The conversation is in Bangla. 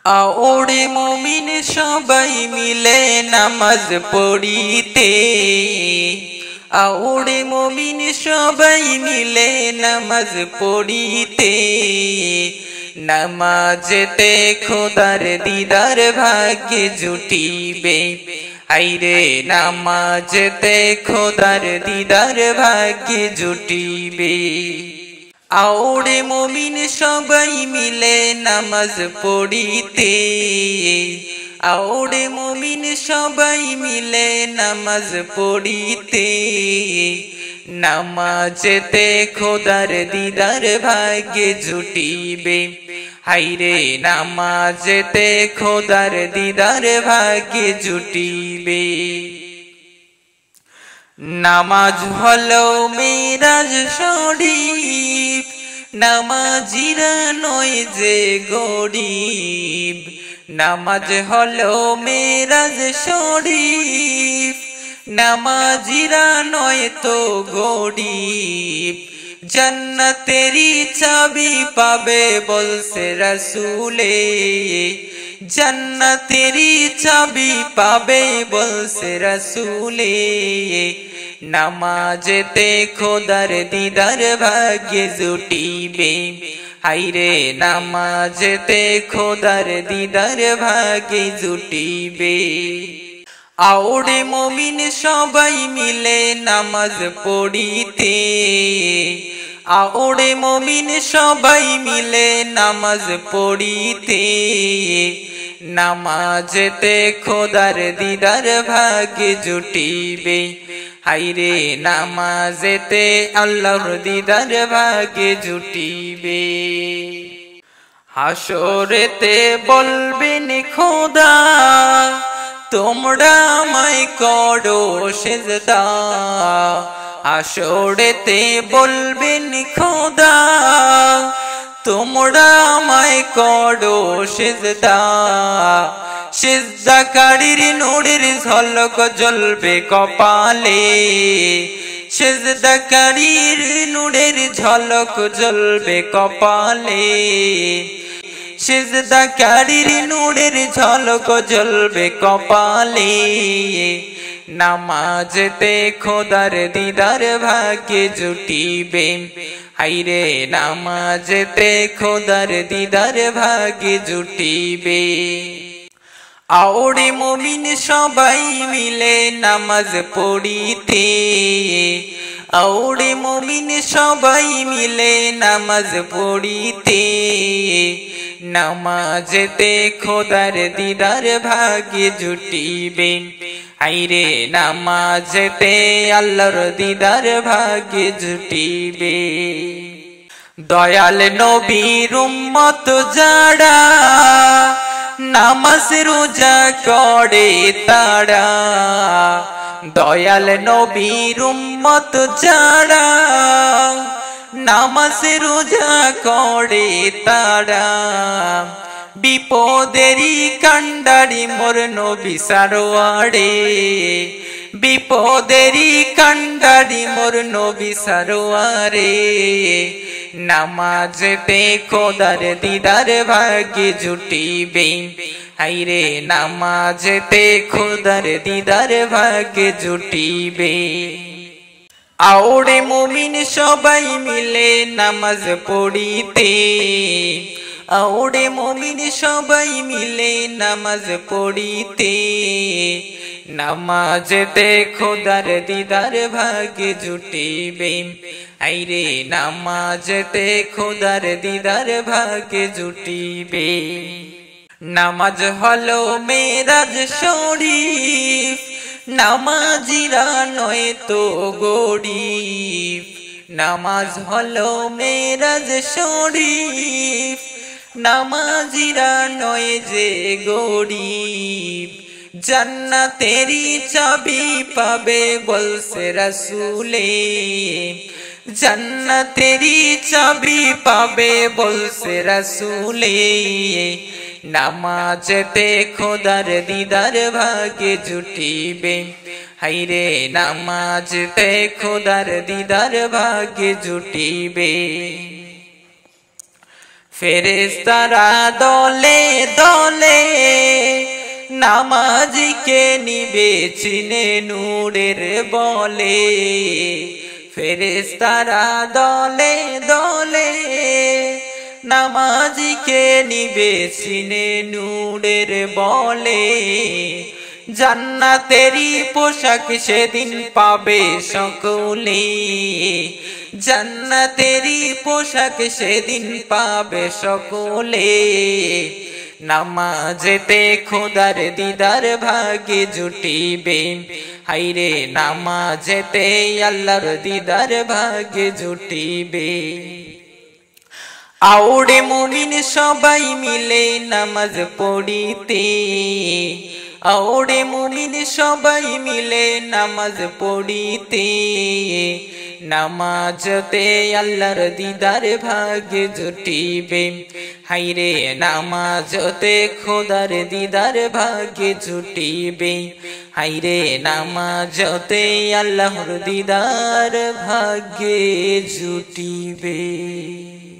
আওড়ে মুমিন সবাই মিলে নামাজ পড়িতে, আওড়ে মুমিন সবাই মিলে নামাজ পড়িতে, নামাজেতে খোদার দিদার ভাগ্যে জুটিবে। আইরে নামাজেতে খোদার দিদার ভাগ্যে জুটিবে। আওড়ে মুমিন সবাই মিলে নামাজ পড়িতে, আওড়ে মুমিন সবাই মিলে নামাজ পড়িতে, নামাজেতে খোদার দিদার ভাগ্যে জুটিবে। হাইরে নামাজেতে খোদার দিদার ভাগ্যে জুটিবে। নামাজ হলো মেরাজ শরীফ, নামাজিরা নয় যে গরিব। নামাজ হলো মেরাজ শরীফ, নামাজিরা নয় তো গরিব। জান্নাতেরি চাবি পাবে বলছে রাসূলে, জান্নাতেরি চাবি পাবে বলছে রাসূলে। নামাজেতে খোদার দিদার ভাগ্যে জুটিবে। হাইরে নামাজেতে খোদার দিদার ভাগ্যে জুটিবে। আওড়ে মুমিন সবাই মিলে নামাজ পড়িতে, আওড়ে মুমিন সবাই মিলে নামাজ পড়িতে, নামাজেতে খোদার দিদার ভাগ্যে জুটিবে। হাইরে নামাজেতে আল্লাহর দিদার ভাগ্যে জুটিবে। হাসরেতে বলবেন খোদা, তোমরা আমায় করো সেজদা। হাসরেতে বলবেন খোদা, তোমরা আমায় করো সেজদা। সিজদাকারীর নূরের ঝলক জ্বলবে কপালে, সিজদাকারীর নূরের ঝলক জ্বলবে কপালে। সিজদাকারীর নূরের ঝলক জ্বলবে কপালে। নামাজেতে খোদার দিদার ভাগ্যে জুটিবে। হাইরে নামাজেতে খোদার দিদার ভাগ্যে জুটিবে। আওড়ে মুমিন সবাই মিলে নামাজ পড়িতে, আওড়ে মুমিন সবাই মিলে নামাজ পড়িতে, নামাজেতে খোদার দিদার ভাগ্যে জুটিবে। হাইরে নামাজেতে আল্লাহর দিদার ভাগ্যে জুটিবে। দয়াল নবীর উম্মত যারা, নামাজ রোজা করে তারা। দয়াল নবীর উম্মত যারা, নামাজ রোজা করে তারা। বিপদেরই কান্ডারি মোর নবী সারোয়ারে, বিপদেরই কান্ডারি মোর নবী সারোয়ারে। নামাজেতে খোদার দিদার ভাগ্যে জুটিবে। হাইরে নামাজেতে খোদার দিদার ভাগ্যে জুটিবে। আওড়ে মুমিন সবাই মিলে নামাজ পড়িতে, আওড়ে মুমিন সবাই মিলে নামাজ পড়িতে, নামাজেতে খোদার দিদার ভাগ্যে জুটিবে। আইরে নামাজেতে খোদার দিদার ভাগ্যে জুটিবে। নামাজ হলো মেরাজ শরীফ, নামাজিরা নয় তো গরিব। নামাজ হলো মেরাজ শরীফ, নামাজিরা নয় যে গরিব। জান্নাতেরি চাবি পাবে বলছে রাসূলে, জান্নাতেরি চাবি পাবে বলছে রাসূলে। নামাজেতে খোদার দিদার ভাগ্যে জুটিবে। হাইরে নামাজেতে খোদার দিদার ভাগ্যে জুটিবে। ফেরেশতারা দলে দলে নামাজীকে নিবে চিনে নূরের বলে। ফেরেশতারা দলে দলে নামাজীকে নিবে চিনে নূরের বলে। জান্নাতেরি পোশাক সেদিন পাবে সকলে। জান্নাতেরি পোশাক সেদিন পাবে সকলে। নামাজেতে খোদার দিদার ভাগে জুটিবে। হাইরে নামাজেতে আল্লাহর দিদার ভাগে জুটিবে। আউড়ে মুমিন সবাই মিলে নামাজ পড়িতে। আউড়ে মুমিন সবাই মিলে নামাজ পড়িতে। নামাজতে আল্লাহর দিদার ভাগে জুটিবে। হাইরে নামাজতে খোদার দিদার ভাগে জুটিবে। হাইরে নামাজতে আল্লাহর দিদার ভাগে জুটিবে।